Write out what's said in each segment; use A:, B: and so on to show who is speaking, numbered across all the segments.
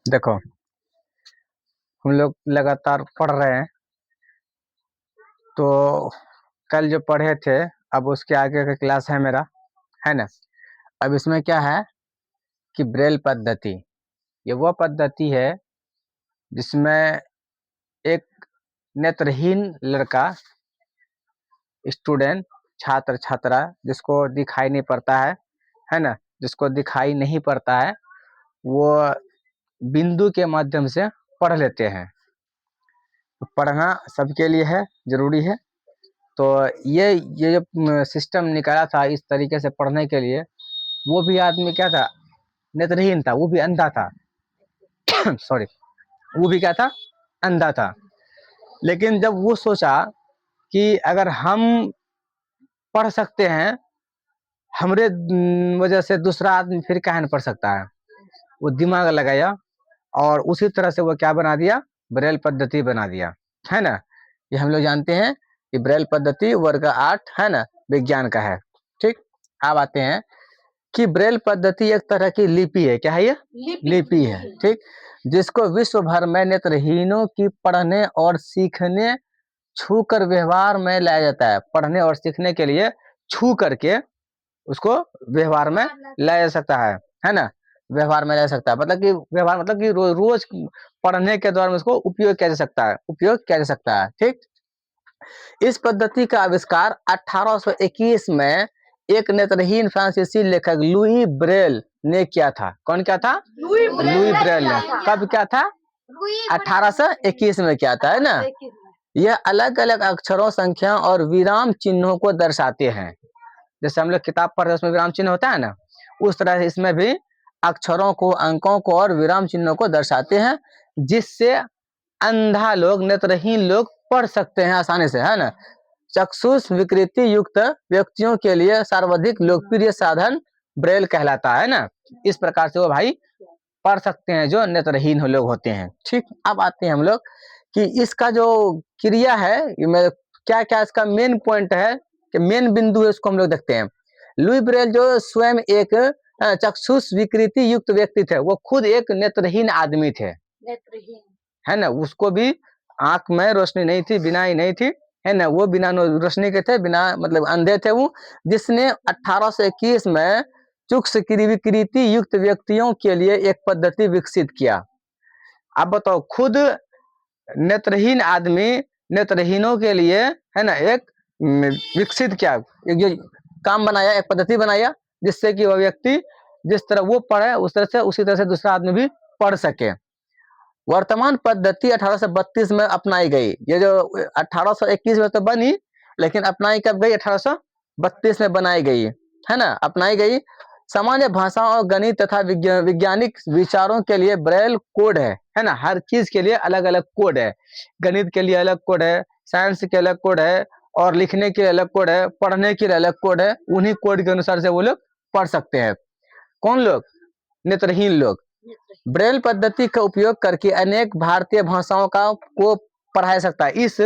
A: देखो, हम लोग लगातार पढ़ रहे हैं, तो कल जो पढ़े थे अब उसके आगे का क्लास है मेरा, है ना। अब इसमें क्या है कि ब्रेल पद्धति, ये वह पद्धति है जिसमें एक नेत्रहीन लड़का, स्टूडेंट, छात्र छात्रा, जिसको दिखाई नहीं पड़ता है ना, जिसको दिखाई नहीं पड़ता है, वो बिंदु के माध्यम से पढ़ लेते हैं। तो पढ़ना सबके लिए है, जरूरी है। तो ये जो सिस्टम निकाला था इस तरीके से पढ़ने के लिए, वो भी आदमी क्या था, नेत्रहीन था, वो भी अंधा था सॉरी, वो भी क्या था, अंधा था। लेकिन जब वो सोचा कि अगर हम पढ़ सकते हैं, हमरे वजह से दूसरा आदमी फिर काहे न पढ़ सकता है, वो दिमाग लगाया और उसी तरह से वो क्या बना दिया, ब्रेल पद्धति बना दिया, है ना। ये हम लोग जानते हैं कि ब्रेल पद्धति वर्ग 8 है ना, विज्ञान का है। ठीक, अब आते हैं कि ब्रेल पद्धति एक तरह की लिपि है। क्या है ये? लिपि है। ठीक, जिसको विश्व भर में नेत्रहीनों की पढ़ने और सीखने, छू कर व्यवहार में लाया जाता है। पढ़ने और सीखने के लिए छू करके उसको व्यवहार में लाया जा सकता है ना। व्यवहार में ला सकता है मतलब कि व्यवहार मतलब कि रोज पढ़ने के दौरान उसको उपयोग किया जा सकता है, उपयोग किया जा सकता है। ठीक, इस पद्धति का आविष्कार 1821 में एक नेत्रहीन फ्रांसीसी लेखक लुई ब्रेल ने किया था। कौन क्या था? लुई ब्रेल ने। कब क्या था? 1821 में क्या था, है ना। यह अलग अलग अक्षरों, संख्या और विराम चिन्हों को दर्शाते हैं। जैसे हम लोग किताब पढ़ते हैं उसमें विराम चिन्ह होता है ना, उस तरह से इसमें भी अक्षरों को, अंकों को और विराम चिन्हों को दर्शाते हैं, जिससे अंधा लोग, नेत्रहीन लोग पढ़ सकते हैं आसानी से, है ना। चक्षुष विकृति युक्त व्यक्तियों के लिए सर्वाधिक लोकप्रिय साधन ब्रेल कहलाता है ना। इस प्रकार से वो भाई पढ़ सकते हैं जो नेत्रहीन लोग होते हैं। ठीक, अब आते हैं हम लोग कि इसका जो क्रिया है, क्या क्या इसका मेन पॉइंट है, कि मेन बिंदु है, उसको हम लोग देखते हैं। लुई ब्रेल जो स्वयं एक चक्षुष विकृति युक्त व्यक्ति थे, वो खुद एक नेत्रहीन आदमी थे, नेत्रहीन, है ना। उसको भी आंख में रोशनी नहीं थी, बिनाई नहीं थी, है ना। वो बिना रोशनी के थे, बिना मतलब अंधे थे वो, जिसने 1821 में चक्षुष विकृति युक्त व्यक्तियों के लिए एक पद्धति विकसित किया। आप बताओ, खुद नेत्रहीन आदमी नेत्रहीनों के लिए, है ना, एक विकसित किया, एक जो काम बनाया, एक पद्धति बनाया, जिससे कि वह व्यक्ति जिस तरह वो पढ़े उस तरह से, उसी तरह से दूसरा आदमी भी पढ़ सके। वर्तमान पद्धति 1832 में अपनाई गई। ये जो 1821 में तो बनी, लेकिन अपनाई कब गई? 1832 में बनाई गई, है ना, अपनाई गई। सामान्य भाषा और गणित तथा वैज्ञानिक विचारों के लिए ब्रेल कोड है ना। हर चीज के लिए अलग अलग कोड है। गणित के लिए अलग कोड है, साइंस के अलग कोड है, और लिखने के लिए अलग कोड है, पढ़ने के लिए अलग कोड है। उन्हीं कोड के अनुसार से वो लोग पढ़ सकते हैं। कौन लोग? नेत्रहीन लोग। ब्रेल पद्धति का उपयोग करके अनेक भारतीय भाषाओं का को पढ़ाया सकता है। इस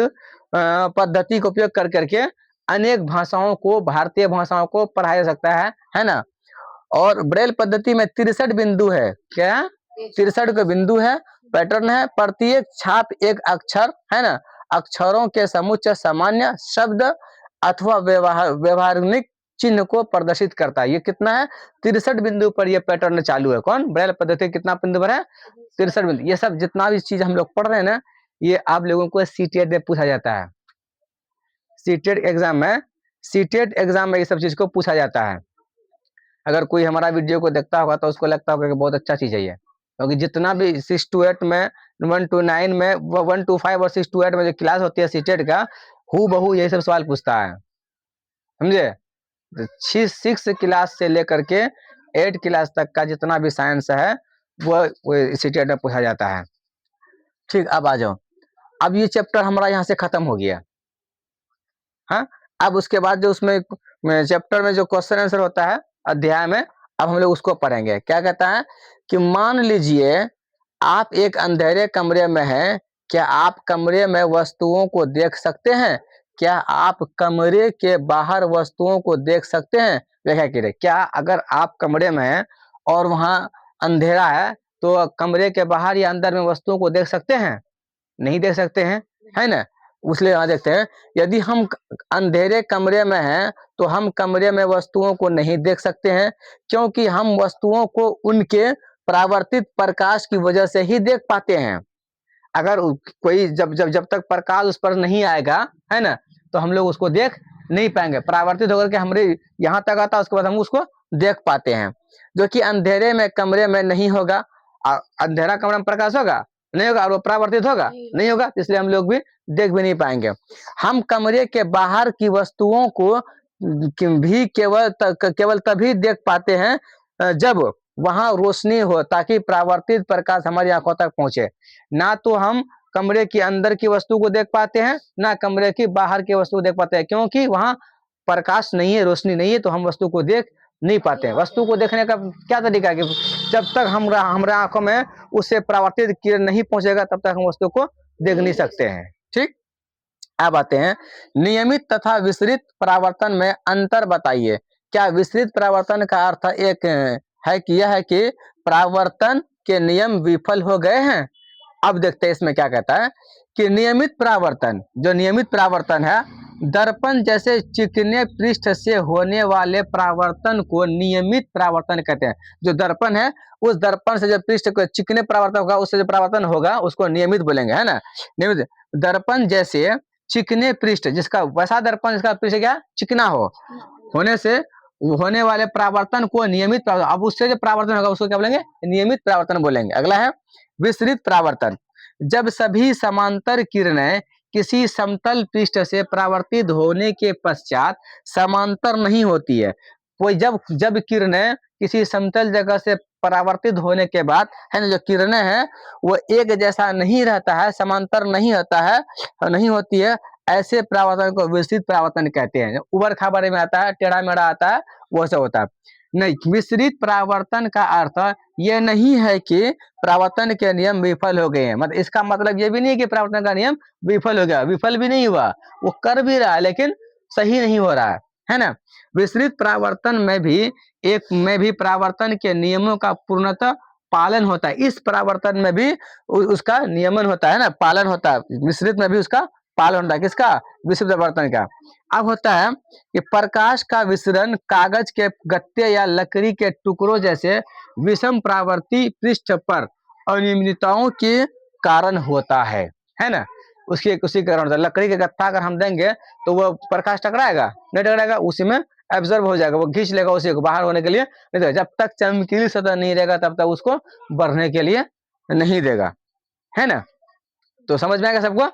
A: पद्धति का उपयोग कर करके अनेक भाषाओं को, भारतीय भाषाओं को पढ़ाया जा सकता है ना। और ब्रेल पद्धति में 63 बिंदु है। क्या? 63 का बिंदु है, पैटर्न है। प्रत्येक छाप एक अक्षर, है ना, अक्षरों के समुच्चय, सामान्य शब्द अथवा व्यवहारिक चिन्ह को प्रदर्शित करता है। ये कितना है? 63 बिंदु पर ये पैटर्न चालू है। कौन? ब्रेल पद्धति कितना बिंदु पर है? 63 बिंदु। ये सब जितना भी चीज हम लोग पढ़ रहे हैं ना, ये आप लोगों को सीटेट में पूछा जाता है। सीटेट एग्जाम में ये सब चीज को पूछा जाता है। अगर कोई हमारा वीडियो को देखता होगा तो उसको लगता होगा कि बहुत अच्छा चीज है ये, क्योंकि जितना भी 6 to 8 में, 1 to 9 में, 1 to 5 और 6 to 8 में जो क्लास होती है सीटेट का, हु बहू यही सब सवाल पूछता है, समझे। 6 क्लास से लेकर के 8 क्लास तक का जितना भी साइंस है वो सीटेट में पूछा जाता है। ठीक, अब आ जाओ। अब ये चैप्टर हमारा यहाँ से खत्म हो गया। हाँ, अब उसके बाद जो उसमें चैप्टर में जो क्वेश्चन आंसर होता है अध्याय में, अब हम लोग उसको पढ़ेंगे। क्या कहता है कि मान लीजिए आप एक अंधेरे कमरे में हैं, क्या आप कमरे में वस्तुओं को देख सकते हैं? क्या आप कमरे के बाहर वस्तुओं को देख सकते हैं? देखा कि क्या अगर आप कमरे में हैं और वहां अंधेरा है तो कमरे के बाहर या अंदर में वस्तुओं को देख सकते हैं? नहीं देख सकते हैं, है ना? इसलिए यहाँ देखते हैं, यदि हम अंधेरे कमरे में हैं तो हम कमरे में वस्तुओं को नहीं देख सकते हैं, क्योंकि हम वस्तुओं को उनके परावर्तित प्रकाश की वजह से ही देख पाते हैं। अगर कोई जब जब जब तक प्रकाश उस पर नहीं आएगा, है ना, तो हम लोग उसको देख नहीं पाएंगे। परावर्तित होकर के हमारे यहाँ तक आता है, उसके बाद हम उसको देख पाते हैं, जो कि अंधेरे में कमरे में नहीं होगा। अंधेरा कमरा में प्रकाश होगा नहीं होगा, और वो परावर्तित होगा नहीं होगा, इसलिए हम लोग भी देख भी नहीं पाएंगे। हम कमरे के बाहर की वस्तुओं को भी केवल तभी देख पाते हैं जब वहां रोशनी हो, ताकि परावर्तित प्रकाश हमारी आंखों तक पहुंचे। ना तो हम कमरे के अंदर की वस्तु को देख पाते हैं, ना कमरे की बाहर की वस्तु को देख पाते हैं, क्योंकि वहां प्रकाश नहीं है, रोशनी नहीं है, तो हम वस्तु को देख नहीं पाते हैं। वस्तु को देखने का क्या तरीका है कि जब तक हमारे आंखों में उससे परावर्तित किरण नहीं पहुंचेगा, तब तक हम वस्तु को देख नहीं सकते हैं। ठीक, अब आते हैं नियमित तथा विसरित परावर्तन में अंतर बताइए। क्या विसरित परावर्तन का अर्थ एक है कि यह है कि परावर्तन के नियम विफल हो गए हैं? अब देखते हैं इसमें क्या कहता है कि नियमित परावर्तन, जो नियमित परावर्तन है, दर्पण जैसे चिकने पृष्ठ से होने वाले परावर्तन को नियमित परावर्तन कहते हैं। जो दर्पण है, उस दर्पण से जब पृष्ठ को चिकने परावर्तन होगा, उससे जो परावर्तन होगा उसको नियमित बोलेंगे, है ना। नियमित दर्पण जैसे चिकने पृष्ठ, जिसका वैसा दर्पण जिसका पृष्ठ क्या चिकना हो, होने से होने वाले परावर्तन को नियमित परावर्तन, अब उससे जो परावर्तन होगा उसको क्या बोलेंगे? नियमित परावर्तन बोलेंगे। अगला है विसरित परावर्तन। जब सभी समांतर किरणें किसी समतल पृष्ठ से परावर्तित होने के पश्चात समांतर नहीं होती है। कोई जब किरणें किसी समतल जगह से परावर्तित होने के बाद, है ना, जो किरणें हैं वो एक जैसा नहीं रहता है, समांतर नहीं होता है, नहीं होती है, ऐसे परावर्तन को विसरित परावर्तन कहते हैं। उबड़ खाबड़ में आता है, टेढ़ा मेढ़ा आता है, वो सब होता है नहीं। विसरित परावर्तन का अर्थ ये नहीं है कि परावर्तन के नियम विफल हो गए हैं। मतलब इसका मतलब ये भी नहीं है कि परावर्तन का नियम विफल हो गया, विफल भी नहीं हुआ, वो कर भी रहा है लेकिन सही नहीं हो रहा है ना। विसरित परावर्तन में भी परावर्तन के नियमों का पूर्णतः पालन होता है। इस परावर्तन में भी उसका नियमन होता है ना, पालन होता है। विसरित में भी उसका पालन होता है, किसका? विसरित परावर्तन का। अब होता है कि प्रकाश का विसरण कागज के गत्ते या लकड़ी के टुकड़ों जैसे विषम परावर्ती पृष्ठ पर अनियमितताओं के कारण होता है ना। उसी कारण होता है। लकड़ी के गत्ता अगर हम देंगे तो वो प्रकाश टकराएगा नहीं, टकराएगा, उसी में एब्जॉर्ब हो जाएगा, वो खींच लेगा उसी को बाहर होने के लिए नहीं देगा। जब तक चमकीली सतह नहीं रहेगा तब तक उसको बढ़ने के लिए नहीं देगा, है ना। तो समझ में आएगा सबको?